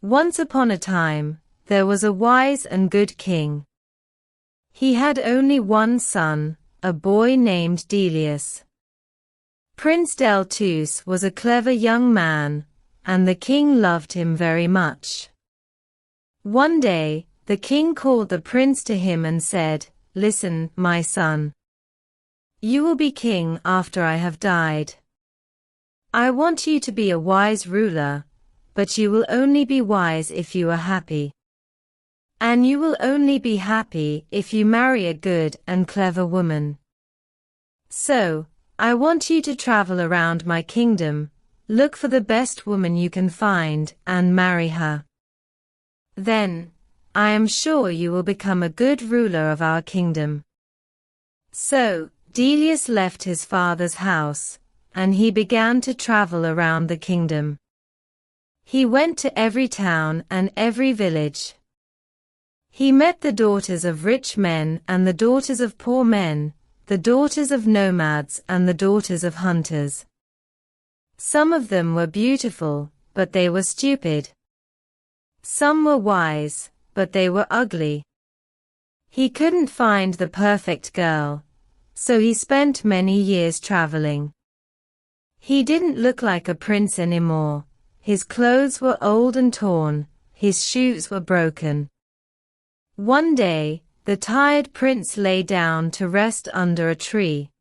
Once upon a time, there was a wise and good king. He had only one son, a boy named Delius. Prince Deltus was a clever young man, and the king loved him very much. One day, the king called the prince to him and said, "Listen, my son. You will be king after I have died. I want you to be a wise ruler, but you will only be wise if you are happy. And you will only be happy if you marry a good and clever woman. So, I want you to travel around my kingdom, look for the best woman you can find, and marry her. Then, I am sure you will become a good ruler of our kingdom." So, Delius left his father's house, and he began to travel around the kingdom. He went to every town and every village. He met the daughters of rich men and the daughters of poor men, the daughters of nomads and the daughters of hunters. Some of them were beautiful, but they were stupid. Some were wise, but they were ugly. He couldn't find the perfect girl, so he spent many years traveling. He didn't look like a prince anymore. His clothes were old and torn, his shoes were broken. One day, the tired prince lay down to rest under a tree.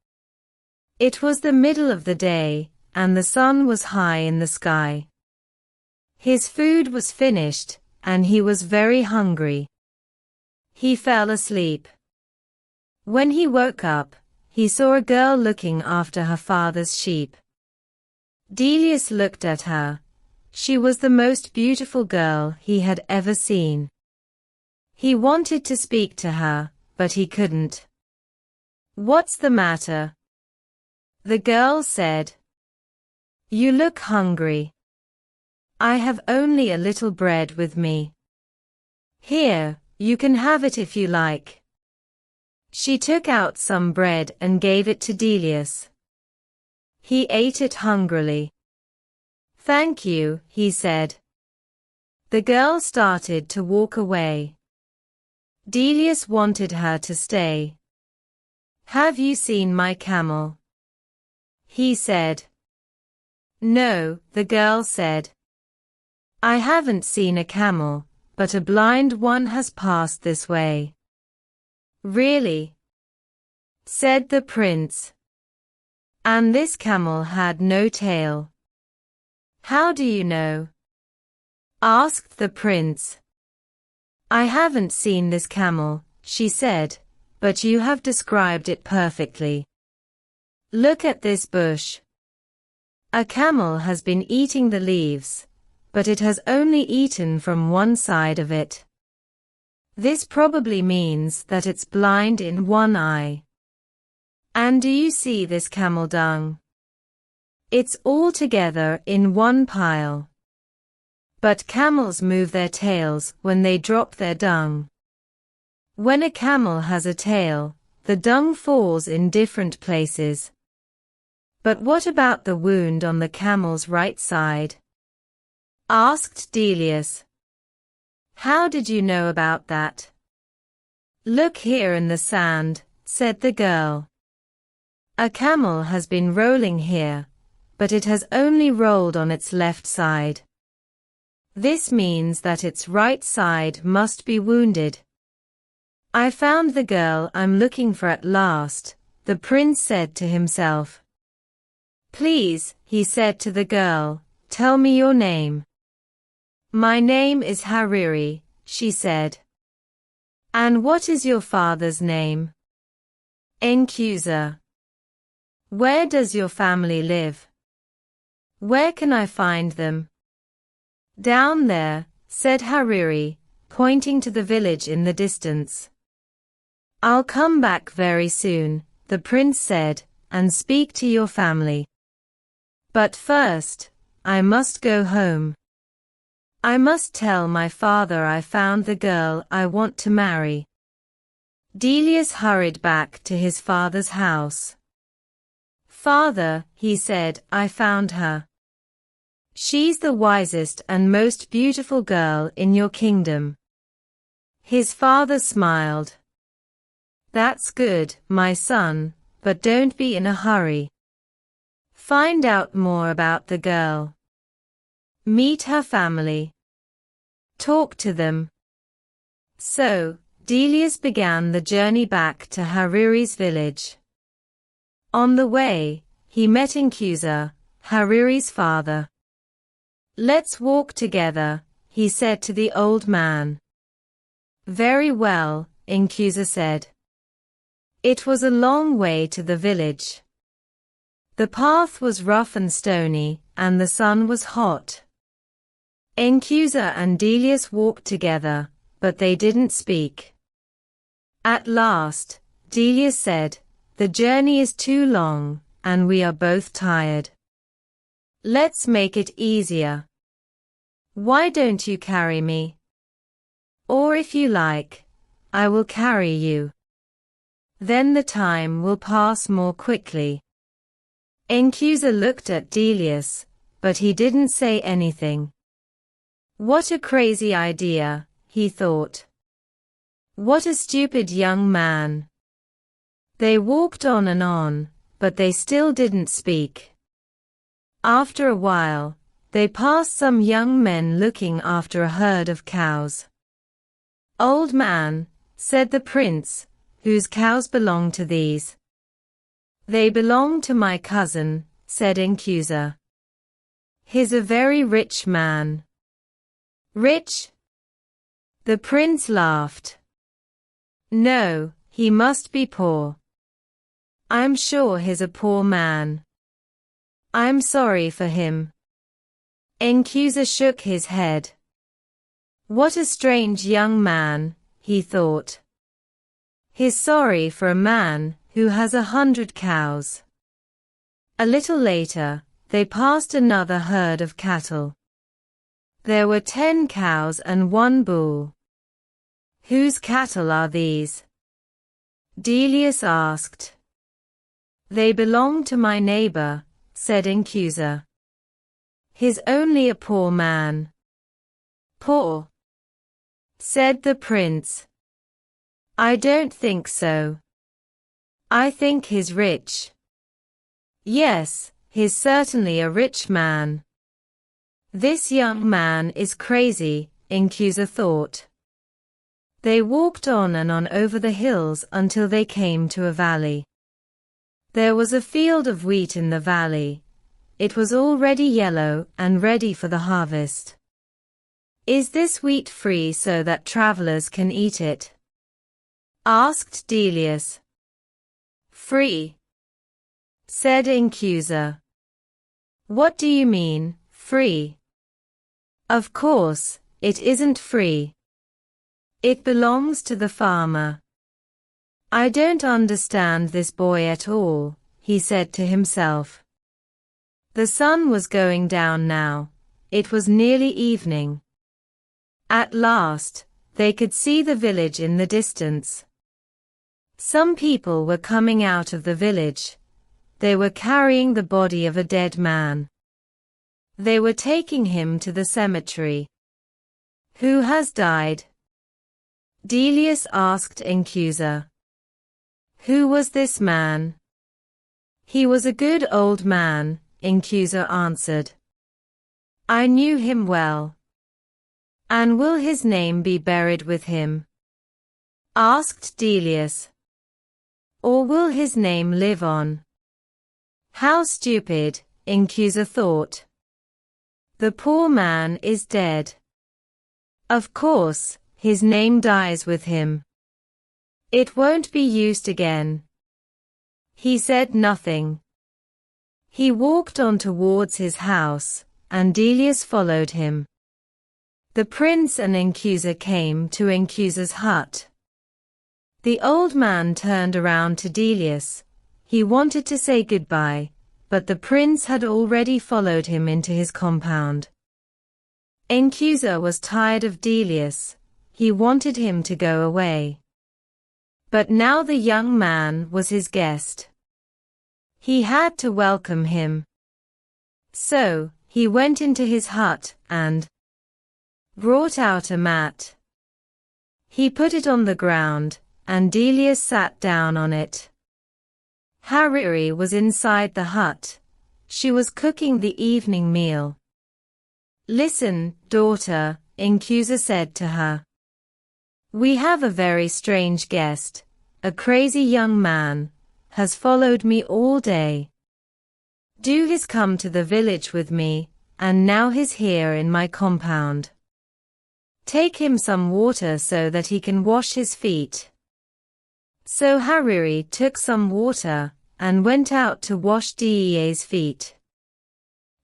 It was the middle of the day, and the sun was high in the sky. His food was finished, and he was very hungry. He fell asleep. When he woke up, he saw a girl looking after her father's sheep. Delius looked at her. She was the most beautiful girl he had ever seen. He wanted to speak to her, but he couldn't. "What's the matter?" the girl said. "You look hungry." "I have only a little bread with me. Here, you can have it if you like." She took out some bread and gave it to Delius. He ate it hungrily. "Thank you," he said. The girl started to walk away. Delius wanted her to stay. "Have you seen my camel?" he said. "No," the girl said. "I haven't seen a camel, but a blind one has passed this way." "Really?" said the prince. "And this camel had no tail." "How do you know?" asked the prince. "I haven't seen this camel," she said, "but you have described it perfectly. Look at this bush. A camel has been eating the leaves, but it has only eaten from one side of it. This probably means that it's blind in one eye. And do you see this camel dung? It's all together in one pile. But camels move their tails when they drop their dung. When a camel has a tail, the dung falls in different places. But what about the wound on the camel's right side?" asked Delius. "How did you know about that?" "Look here in the sand," said the girl. "A camel has been rolling here, but it has only rolled on its left side. This means that its right side must be wounded." "I found the girl I'm looking for at last," the prince said to himself. "Please," he said to the girl, "tell me your name." "My name is Hariri," she said. "And what is your father's name?" "Encusa." "Where does your family live?" "Where can I find them?" "Down there," said Hariri, pointing to the village in the distance. "I'll come back very soon," the prince said, "and speak to your family. But first, I must go home. I must tell my father I found the girl I want to marry." Delius hurried back to his father's house. "Father," he said, "I found her. She's the wisest and most beautiful girl in your kingdom. His father smiled. That's good, my son, but don't be in a hurry. Find out more about the girl. Meet her family. Talk to them. So, Delius began the journey back to Hariri's village. On the way, he met Incusa, Hariri's father. Let's walk together, he said to the old man. Very well, Incusa said. It was a long way to the village. The path was rough and stony, and the sun was hot. Incusa and Delius walked together, but they didn't speak. At last, Delius said, "The journey is too long, and we are both tired. Let's make it easier. Why don't you carry me? Or if you like, I will carry you. Then the time will pass more quickly." Incusa looked at Delius, but he didn't say anything. What a crazy idea, he thought. What a stupid young man. They walked on, but they still didn't speak. After a while, they passed some young men looking after a herd of cows. "Old man," said the prince, "whose cows belong to these?" "They belong to my cousin," said Incusa. "He's a very rich man." "Rich?" The prince laughed. "No, he must be poor. I'm sure he's a poor man. I'm sorry for him." Incusa shook his head. What a strange young man, he thought. He's sorry for a man who has 100 cows. A little later, they passed another herd of cattle. There were 10 cows and 1 bull. "Whose cattle are these?" Delius asked. "They belong to my neighbor," said Incusa. "He's only a poor man." "Poor?" said the prince. "I don't think so. I think he's rich." "Yes, he's certainly a rich man." This young man is crazy, Incusa thought. They walked on over the hills until they came to a valley. There was a field of wheat in the valley. It was already yellow and ready for the harvest. "Is this wheat free so that travelers can eat it?" asked Delius. "Free?" said Incusa. "What do you mean, free?" "Of course, it isn't free. It belongs to the farmer." "I don't understand this boy at all," he said to himself. The sun was going down now. It was nearly evening. At last, they could see the village in the distance. Some people were coming out of the village. They were carrying the body of a dead man. They were taking him to the cemetery. "Who has died?" Delius asked Incusa. "Who was this man?" "He was a good old man," Incusa answered. "I knew him well." "And will his name be buried with him?" asked Delius. "Or will his name live on?" How stupid, Incusa thought. The poor man is dead. Of course, his name dies with him. It won't be used again. He said nothing. He walked on towards his house, and Delius followed him. The prince and Incusa came to Incusa's hut. The old man turned around to Delius. He wanted to say goodbye, but the prince had already followed him into his compound. Incusa was tired of Delius. He wanted him to go away. But now the young man was his guest. He had to welcome him. So, he went into his hut and brought out a mat. He put it on the ground, and Delius sat down on it. Hariri was inside the hut. She was cooking the evening meal. "Listen, daughter," Incusa said to her. "We have a very strange guest. A crazy young man has followed me all day. He's come to the village with me, and now he's here in my compound. Take him some water so that he can wash his feet." So Hariri took some water and went out to wash Dee's feet.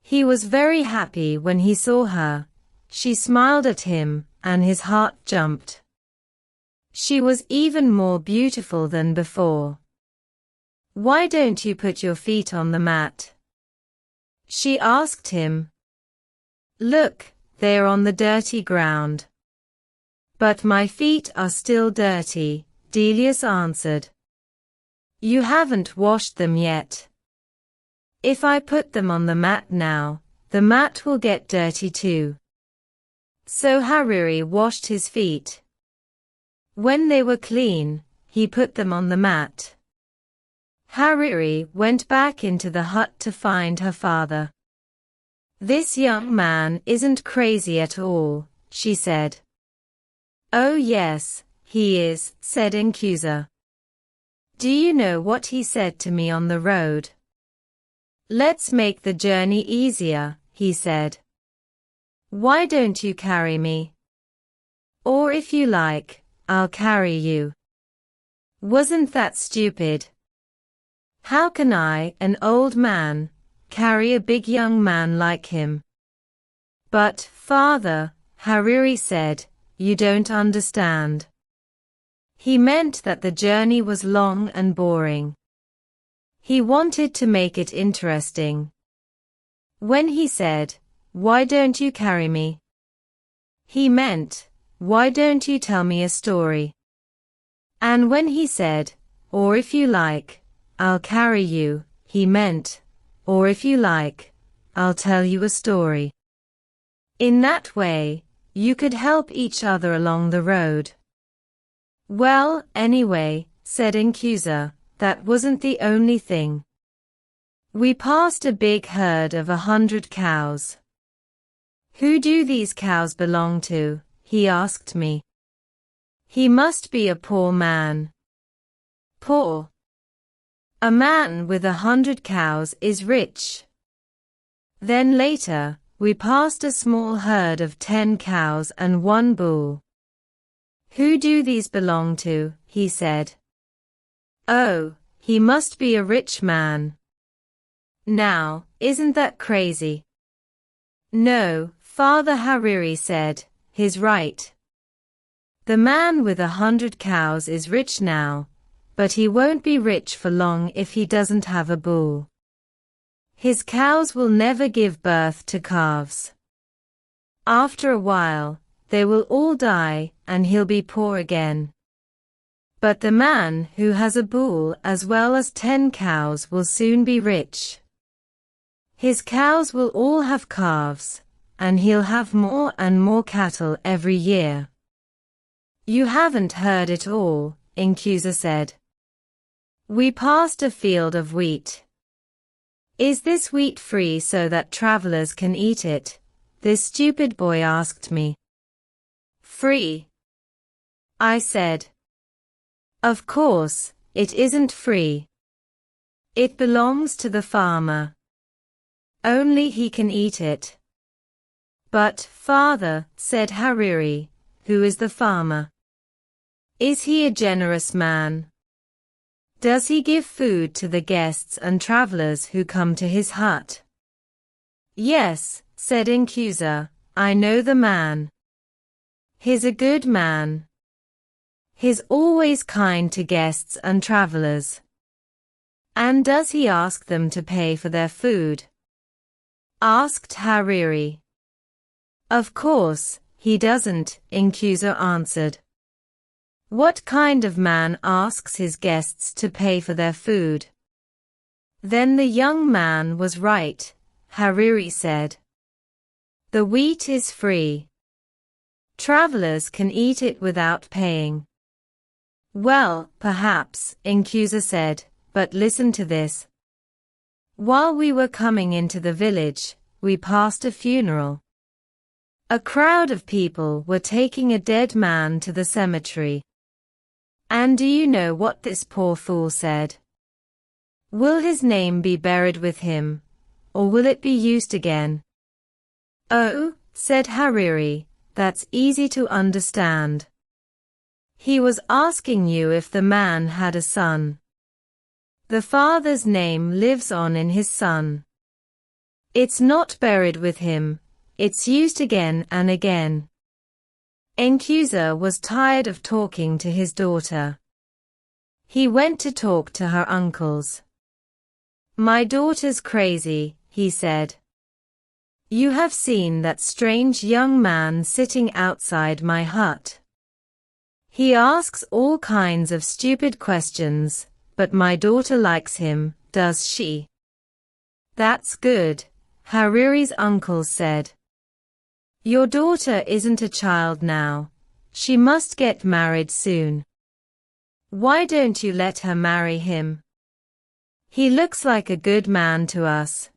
He was very happy when he saw her. She smiled at him, and his heart jumped. She was even more beautiful than before. "Why don't you put your feet on the mat?" she asked him. "Look, they're on the dirty ground." "But my feet are still dirty," Delius answered. "You haven't washed them yet. If I put them on the mat now, the mat will get dirty too." So Hariri washed his feet. When they were clean, he put them on the mat. Hariri went back into the hut to find her father. "This young man isn't crazy at all," she said. "Oh yes, he is," said Incusa. "Do you know what he said to me on the road?" "Let's make the journey easier," he said. "Why don't you carry me? Or if you like, I'll carry you." Wasn't that stupid? How can I, an old man, carry a big young man like him? "But, father," Hariri said, "you don't understand. He meant that the journey was long and boring. He wanted to make it interesting. When he said, 'Why don't you carry me?' he meant, 'Why don't you tell me a story?' And when he said, 'Or if you like, I'll carry you,' he meant, 'Or if you like, I'll tell you a story.' In that way, you could help each other along the road." "Well, anyway," said Incusa, "that wasn't the only thing. We passed a big herd of 100 cows. 'Who do these cows belong to?' he asked me. 'He must be a poor man.' "Poor? A man with 100 cows is rich." Then later, we passed a small herd of 10 cows and 1 bull. "Who do these belong to?" he said. "Oh, he must be a rich man." Now, isn't that crazy? "No," Father Hariri said, "he's right. The man with 100 cows is rich now, but he won't be rich for long if he doesn't have a bull. His cows will never give birth to calves. After a while, they will all die, and he'll be poor again. But the man who has a bull as well as 10 cows will soon be rich. His cows will all have calves, and he'll have more and more cattle every year." "You haven't heard it all," Incusa said. "We passed a field of wheat. Is this wheat free so that travelers can eat it?" this stupid boy asked me. "Free?" I said. "Of course, it isn't free. It belongs to the farmer. Only he can eat it." "But, father," said Hariri, "who is the farmer? Is he a generous man? Does he give food to the guests and travelers who come to his hut?" "Yes," said Incusa, "I know the man. He's a good man. He's always kind to guests and travelers." "And does he ask them to pay for their food?" asked Hariri. "Of course, he doesn't," Incusa answered. "What kind of man asks his guests to pay for their food?" "Then the young man was right," Hariri said. The wheat is free. Travelers can eat it without paying. Well, perhaps, Incusa said, but listen to this. While we were coming into the village, we passed a funeral. A crowd of people were taking a dead man to the cemetery. And do you know what this poor fool said? Will his name be buried with him, or will it be used again? Oh, said Hariri, that's easy to understand. He was asking you if the man had a son. The father's name lives on in his son. It's not buried with him, it's used again and again. Incusa was tired of talking to his daughter. He went to talk to her uncles. My daughter's crazy, he said. You have seen that strange young man sitting outside my hut. He asks all kinds of stupid questions, but my daughter likes him, does she? That's good, Hariri's uncles said. Your daughter isn't a child now. She must get married soon. Why don't you let her marry him? He looks like a good man to us.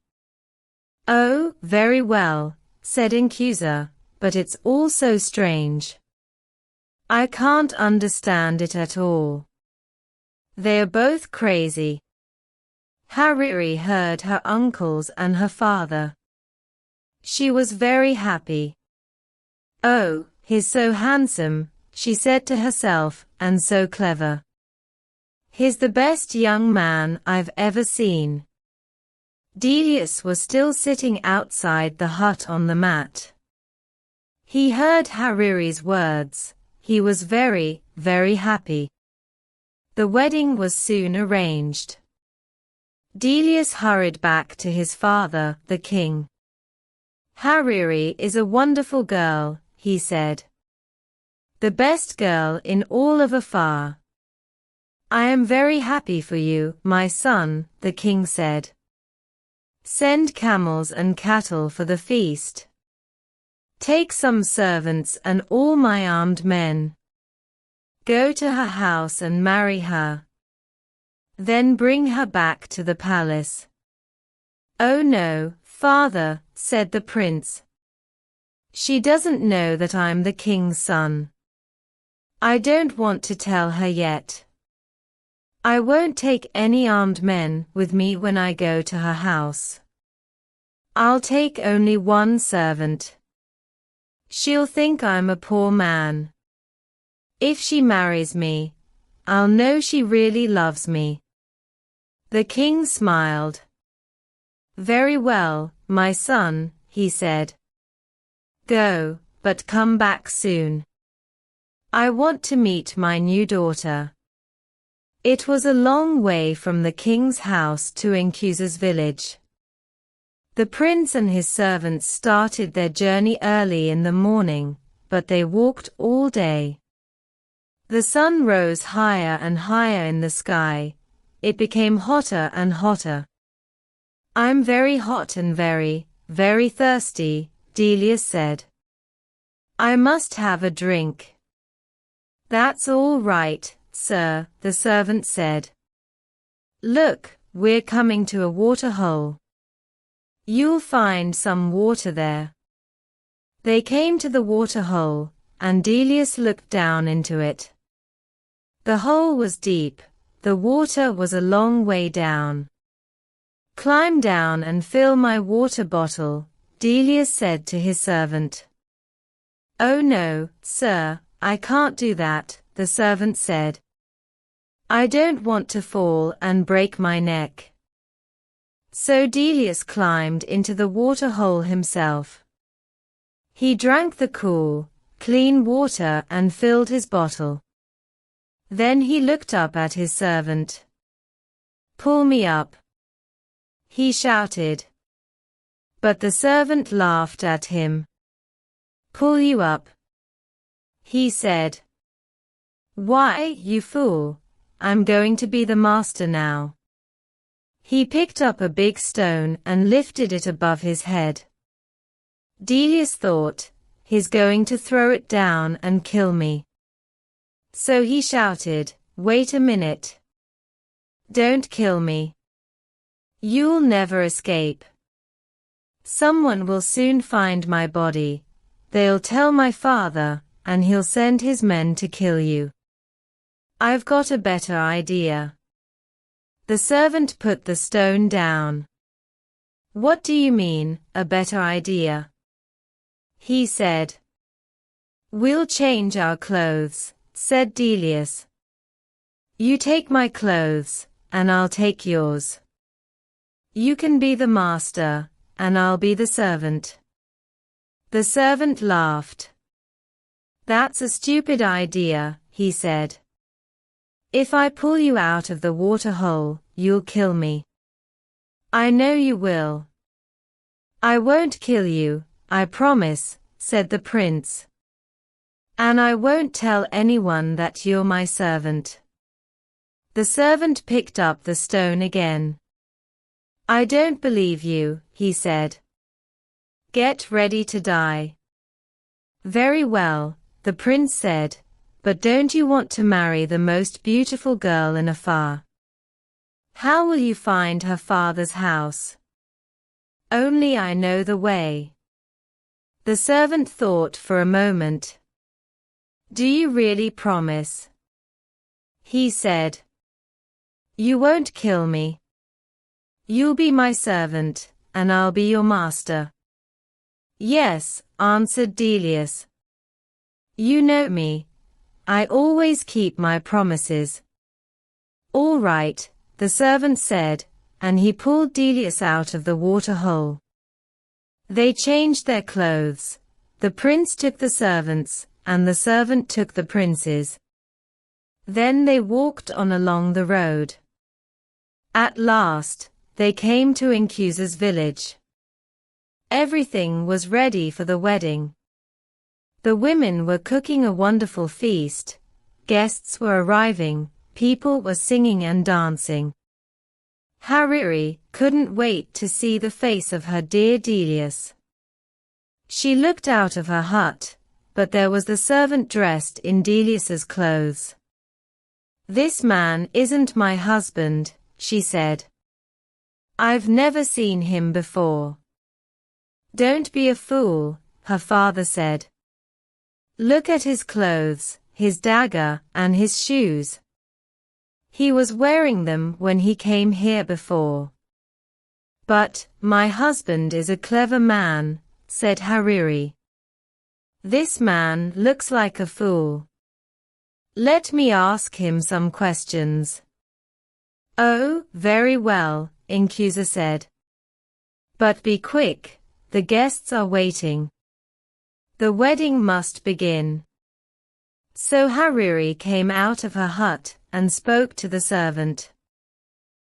Oh, very well, said Incusa, but it's all so strange. I can't understand it at all. They are both crazy. Hariri heard her uncles and her father. She was very happy. Oh, he's so handsome, she said to herself, and so clever. He's the best young man I've ever seen. Delius was still sitting outside the hut on the mat. He heard Hariri's words. He was very, very happy. The wedding was soon arranged. Delius hurried back to his father, the king. Hariri is a wonderful girl, he said. The best girl in all of Afar. I am very happy for you, my son, the king said. Send camels and cattle for the feast. Take some servants and all my armed men. Go to her house and marry her. Then bring her back to the palace. Oh no, father, said the prince. She doesn't know that I'm the king's son. I don't want to tell her yet. I won't take any armed men with me when I go to her house. I'll take only one servant. She'll think I'm a poor man. If she marries me, I'll know she really loves me. The king smiled. Very well, my son, he said. Go, but come back soon. I want to meet my new daughter. It was a long way from the king's house to Incusa's village. The prince and his servants started their journey early in the morning, but they walked all day. The sun rose higher and higher in the sky. It became hotter and hotter. I'm very hot and very, very thirsty, Delius said. I must have a drink. That's all right, sir, the servant said. Look, we're coming to a water hole. You'll find some water there. They came to the water hole, and Delius looked down into it. The hole was deep, the water was a long way down. Climb down and fill my water bottle, Delius said to his servant. Oh no, sir, I can't do that, the servant said. I don't want to fall and break my neck. So Delius climbed into the water hole himself. He drank the cool, clean water and filled his bottle. Then he looked up at his servant. Pull me up, he shouted. But the servant laughed at him. Pull you up, he said. Why, you fool, I'm going to be the master now. He picked up a big stone and lifted it above his head. Delius thought, he's going to throw it down and kill me. So he shouted, "Wait a minute. Don't kill me. You'll never escape. Someone will soon find my body. They'll tell my father, and he'll send his men to kill you. I've got a better idea." The servant put the stone down. "What do you mean, a better idea?" he said. "We'll change our clothes," said Delius. "You take my clothes, and I'll take yours. You can be the master, and I'll be the servant." The servant laughed. "That's a stupid idea," he said. "If I pull you out of the water hole, you'll kill me." "I know you will." "I won't kill you, I promise," said the prince. "And I won't tell anyone that you're my servant." The servant picked up the stone again. "I don't believe you," he said. "Get ready to die." "Very well," the prince said, "but don't you want to marry the most beautiful girl in Afar? How will you find her father's house?" "Only I know the way." The servant thought for a moment. "Do you really promise?" he said. "You won't kill me. You'll be my servant, and I'll be your master." "Yes," answered Delius. "You know me. I always keep my promises." "All right," the servant said, and he pulled Delius out of the water hole. They changed their clothes. The prince took the servant's, and the servant took the prince's. Then they walked on along the road. At last, they came to Incusa's village. Everything was ready for the wedding. The women were cooking a wonderful feast, guests were arriving, people were singing and dancing. Hariri couldn't wait to see the face of her dear Delius. She looked out of her hut, but there was the servant dressed in Delius's clothes. "This man isn't my husband," she said. "I've never seen him before." "Don't be a fool," her father said. "Look at his clothes, his dagger, and his shoes. He was wearing them when he came here before." "But, my husband is a clever man," said Hariri. "This man looks like a fool. Let me ask him some questions." "Oh, very well," Incusa said. "But be quick, the guests are waiting. The wedding must begin." So Hariri came out of her hut and spoke to the servant.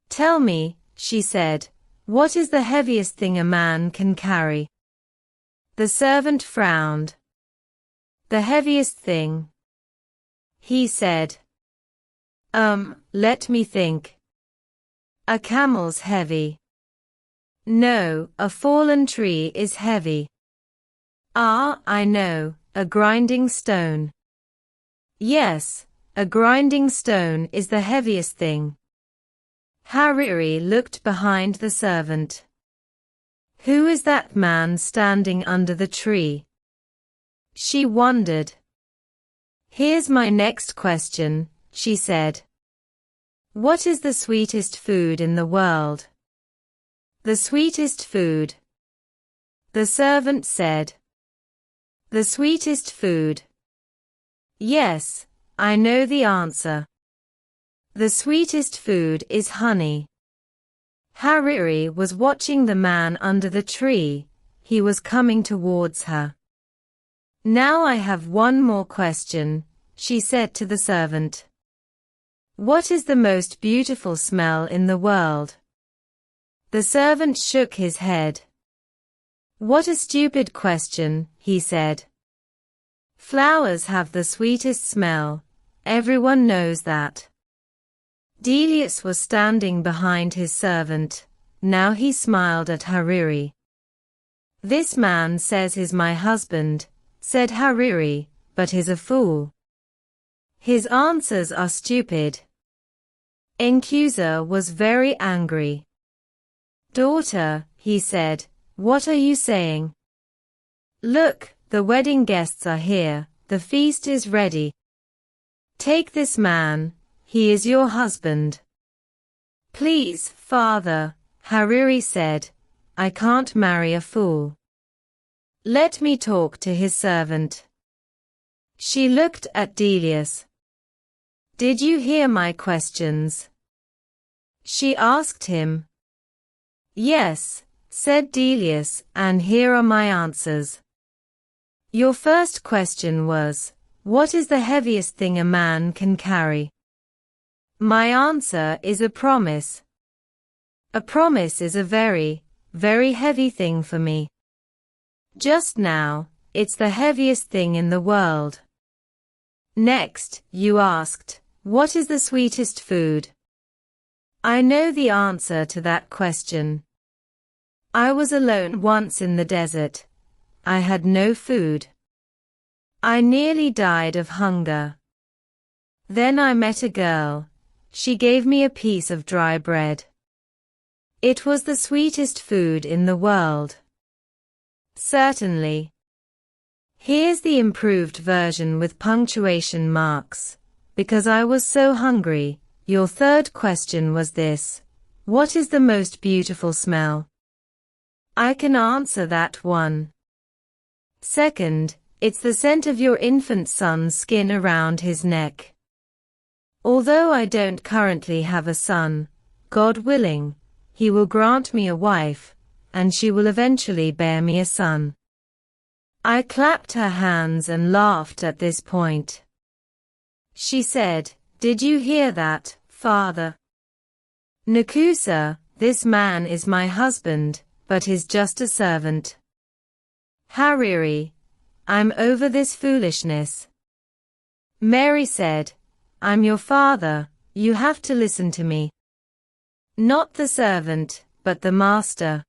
"Tell me," she said, "what is the heaviest thing a man can carry?" The servant frowned. "The heaviest thing," he said. Let me think. A camel's heavy." "No, a fallen tree is heavy." "Ah, I know, a grinding stone." "Yes, a grinding stone is the heaviest thing." Hariri looked behind the servant. "Who is that man standing under the tree?" she wondered. "Here's my next question," she said. "What is the sweetest food in the world?" "The sweetest food," the servant said. "The sweetest food. Yes, I know the answer. The sweetest food is honey." Hariri was watching the man under the tree. He was coming towards her. "Now I have one more question," she said to the servant. "What is the most beautiful smell in the world?" The servant shook his head. "What a stupid question," he said. "Flowers have the sweetest smell. Everyone knows that." Delius was standing behind his servant. Now he smiled at Hariri. This man says he's my husband, said Hariri, but he's a fool. His answers are stupid. Nkusa was very angry. Daughter, he said, what are you saying? Look, the wedding guests are here, the feast is ready. Take this man, he is your husband. Please, father, Hariri said, I can't marry a fool. Let me talk to his servant. She looked at Delius. Did you hear my questions? She asked him. Yes, said Delius, and here are my answers. Your first question was, what is the heaviest thing a man can carry? My answer is a promise. A promise is a very, very heavy thing for me. Just now, it's the heaviest thing in the world. Next, you asked, what is the sweetest food? I know the answer to that question. I was alone once in the desert. I had no food. I nearly died of hunger. Then I met a girl. She gave me a piece of dry bread. It was the sweetest food in the world. Certainly. Here's the improved version with punctuation marks. Because I was so hungry. Your third question was this. What is the most beautiful smell? I can answer that one. Second, it's the scent of your infant son's skin around his neck. Although I don't currently have a son, God willing, he will grant me a wife, and she will eventually bear me a son. I clapped her hands and laughed at this point. She said, did you hear that, father? Nkusa, this man is my husband, but he's just a servant. Hariri, I'm over this foolishness. Mary said, I'm your father, you have to listen to me. Not the servant, but the master.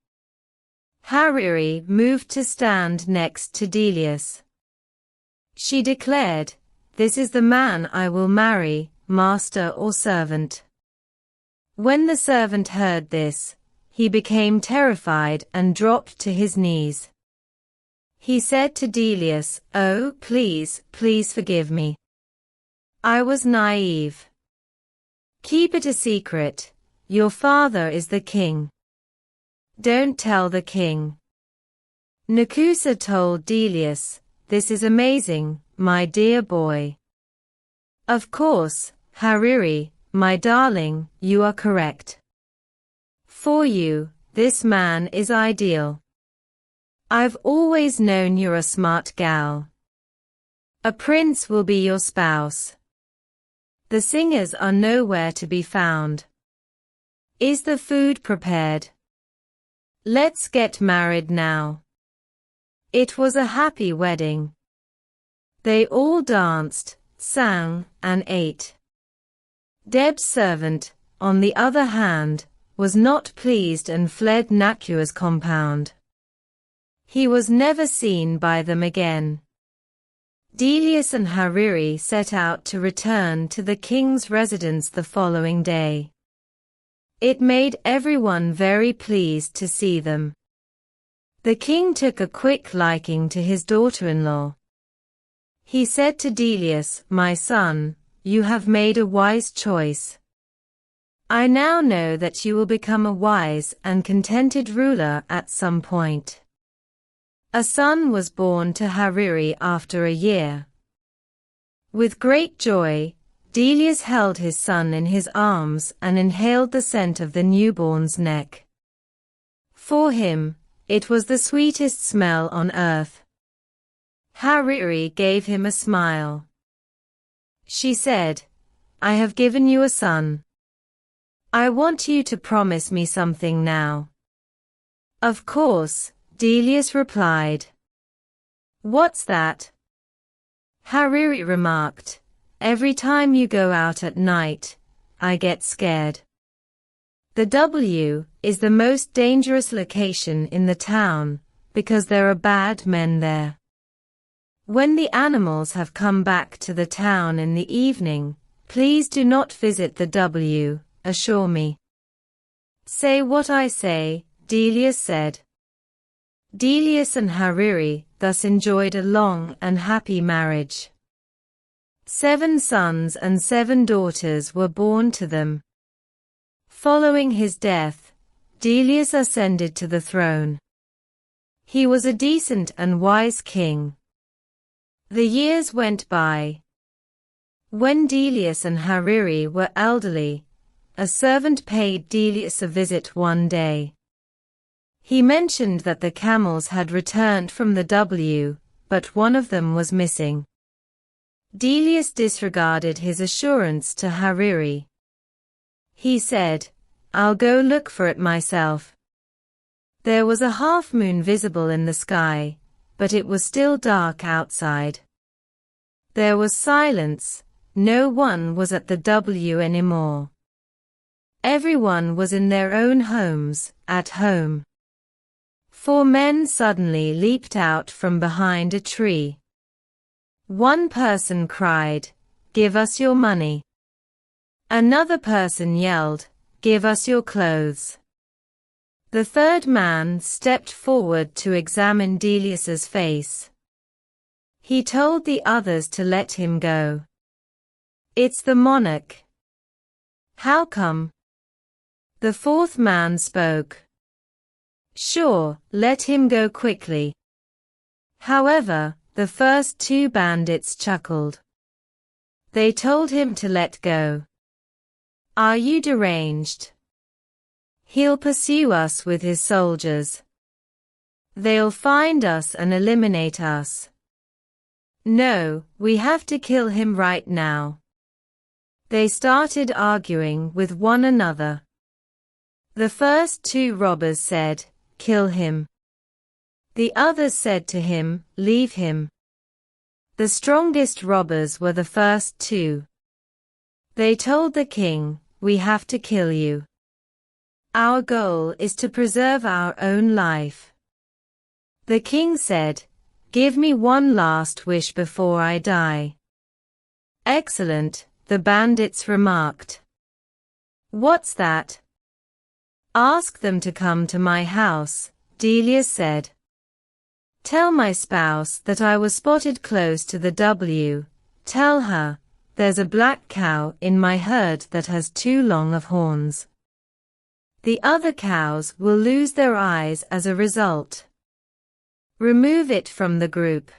Hariri moved to stand next to Delius. She declared, this is the man I will marry, master or servant. When the servant heard this, he became terrified and dropped to his knees. He said to Delius, oh, please, please forgive me. I was naive. Keep it a secret. Your father is the king. Don't tell the king. Nkusa told Delius, this is amazing, my dear boy. Of course, Hariri, my darling, you are correct. For you, this man is ideal. I've always known you're a smart gal. A prince will be your spouse. The singers are nowhere to be found. Is the food prepared? Let's get married now. It was a happy wedding. They all danced, sang, and ate. Deb's servant, on the other hand, was not pleased and fled Nkusa's compound. He was never seen by them again. Delius and Hariri set out to return to the king's residence the following day. It made everyone very pleased to see them. The king took a quick liking to his daughter-in-law. He said to Delius, my son, you have made a wise choice. I now know that you will become a wise and contented ruler at some point. A son was born to Hariri after a year. With great joy, Delius held his son in his arms and inhaled the scent of the newborn's neck. For him, it was the sweetest smell on earth. Hariri gave him a smile. She said, I have given you a son. I want you to promise me something now. Of course, Delius replied. What's that? Hariri remarked, every time you go out at night, I get scared. The W is the most dangerous location in the town, because there are bad men there. When the animals have come back to the town in the evening, please do not visit the W, assure me. Say what I say, Delius said. Delius and Hariri thus enjoyed a long and happy marriage. 7 sons and 7 daughters were born to them. Following his death, Delius ascended to the throne. He was a decent and wise king. The years went by. When Delius and Hariri were elderly, a servant paid Delius a visit one day. He mentioned that the camels had returned from the W, but one of them was missing. Delius disregarded his assurance to Hariri. He said, "I'll go look for it myself." There was a half-moon visible in the sky, but it was still dark outside. There was silence, no one was at the W anymore. Everyone was in their own homes, at home. 4 men suddenly leaped out from behind a tree. One person cried, "Give us your money." Another person yelled, "Give us your clothes." The third man stepped forward to examine Delius's face. He told the others to let him go. "It's the monarch." "How come?" The fourth man spoke. "Sure, let him go quickly." However, the first 2 bandits chuckled. They told him to let go. "Are you deranged? He'll pursue us with his soldiers. They'll find us and eliminate us." "No, we have to kill him right now." They started arguing with one another. The first 2 robbers said, "Kill him." The others said to him, "Leave him." The strongest robbers were the first 2. They told the king, "We have to kill you. Our goal is to preserve our own life." The king said, "Give me one last wish before I die." "Excellent," the bandits remarked. "What's that?" "Ask them to come to my house," Delius said. "Tell my spouse that I was spotted close to the W. Tell her, there's a black cow in my herd that has too long of horns. The other cows will lose their eyes as a result. Remove it from the group."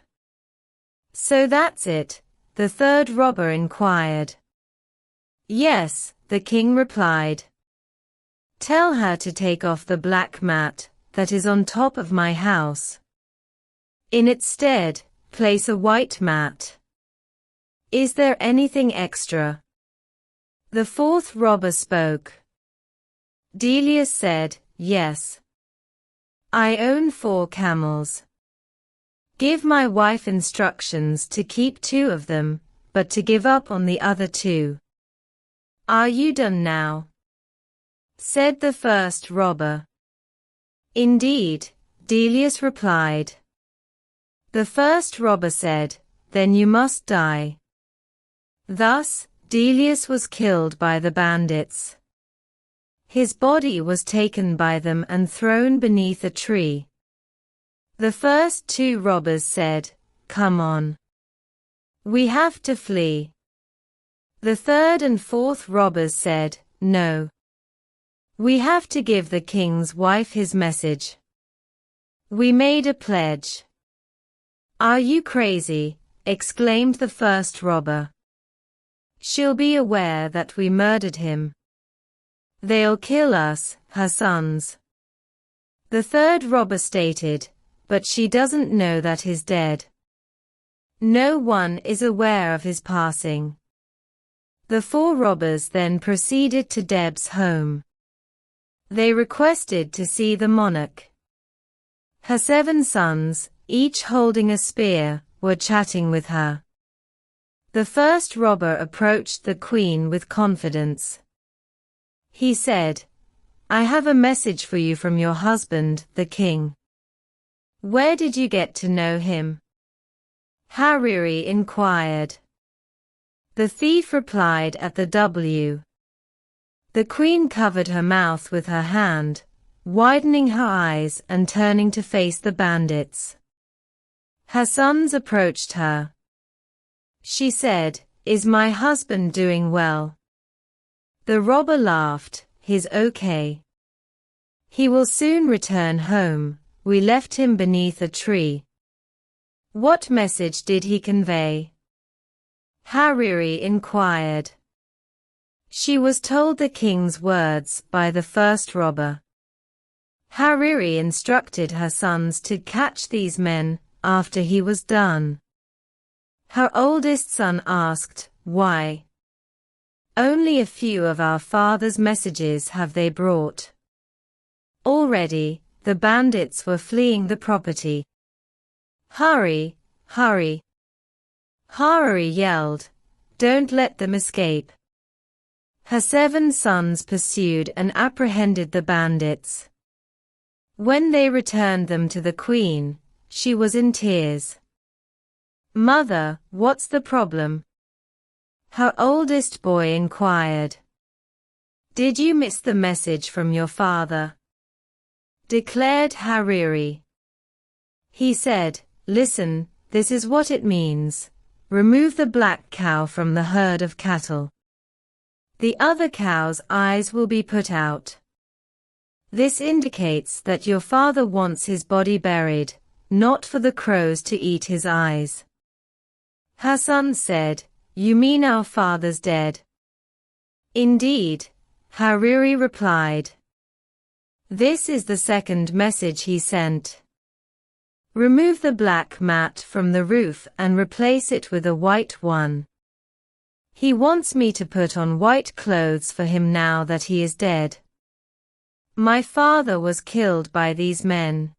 "So that's it?" the third robber inquired. "Yes," the king replied. "Tell her to take off the black mat that is on top of my house. In its stead, place a white mat. Is there anything extra?" The fourth robber spoke. Delius said, "Yes. I own 4 camels. Give my wife instructions to keep 2 of them, but to give up on the other 2. Are you done now?" said the first robber. "Indeed," Delius replied. The first robber said, "Then you must die." Thus, Delius was killed by the bandits. His body was taken by them and thrown beneath a tree. The first 2 robbers said, "Come on. We have to flee." The third and fourth robbers said, "No. We have to give the king's wife his message. We made a pledge." "Are you crazy?" exclaimed the first robber. "She'll be aware that we murdered him. They'll kill us, her sons." The third robber stated, "But she doesn't know that he's dead. No one is aware of his passing." The 4 robbers then proceeded to Deb's home. They requested to see the monarch. Her 7 sons, each holding a spear, were chatting with her. The first robber approached the queen with confidence. He said, "I have a message for you from your husband, the king. Where did you get to know him? Hariri inquired. The thief replied at the W. The queen covered her mouth with her hand, widening her eyes and turning to face the bandits. Her sons approached her. She said, "Is my husband doing well?" The robber laughed, "He's okay. He will soon return home. We left him beneath a tree." What message did he convey? Hariri inquired. She was told the king's words by the first robber. Hariri instructed her sons to catch these men after he was done. Her oldest son asked, "Why? Only a few of our father's messages have they brought." Already, the bandits were fleeing the property. "Hurry, hurry!" Hariri yelled, "Don't let them escape." Her 7 sons pursued and apprehended the bandits. When they returned them to the queen, she was in tears. "Mother, what's the problem?" Her oldest boy inquired. "Did you miss the message from your father?" declared Hariri. He said, "Listen, this is what it means. Remove the black cow from the herd of cattle. The other cow's eyes will be put out. This indicates that your father wants his body buried, not for the crows to eat his eyes." Her son said, "You mean our father's dead?" "Indeed," Hariri replied. "This is the second message he sent. Remove the black mat from the roof and replace it with a white one. He wants me to put on white clothes for him now that he is dead. My father was killed by these men."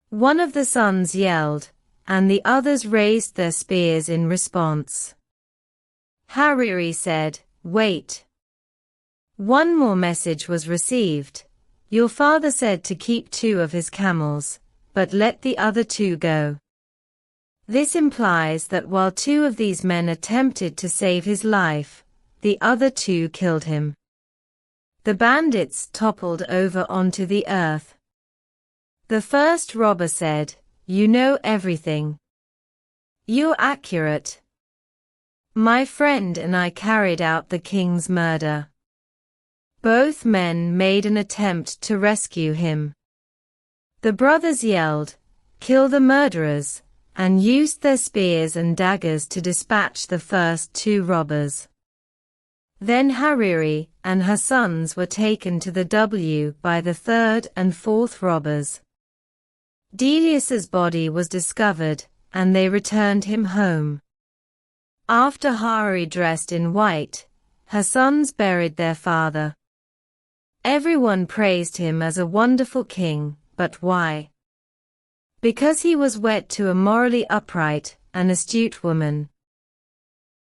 One of the sons yelled, and the others raised their spears in response. Hariri said, "Wait." One more message was received. "Your father said to keep 2 of his camels, but let the other 2 go." This implies that while 2 of these men attempted to save his life, the other 2 killed him. The bandits toppled over onto the earth. The first robber said, "You know everything. You're accurate. My friend and I carried out the king's murder." Both men made an attempt to rescue him. The brothers yelled, "Kill the murderers," and used their spears and daggers to dispatch the first 2 robbers. Then Hariri and her sons were taken to the W by the 3rd and 4th robbers. Delius's body was discovered, and they returned him home. After Hariri dressed in white, her sons buried their father. Everyone praised him as a wonderful king, but why? Because he was wed to a morally upright and astute woman.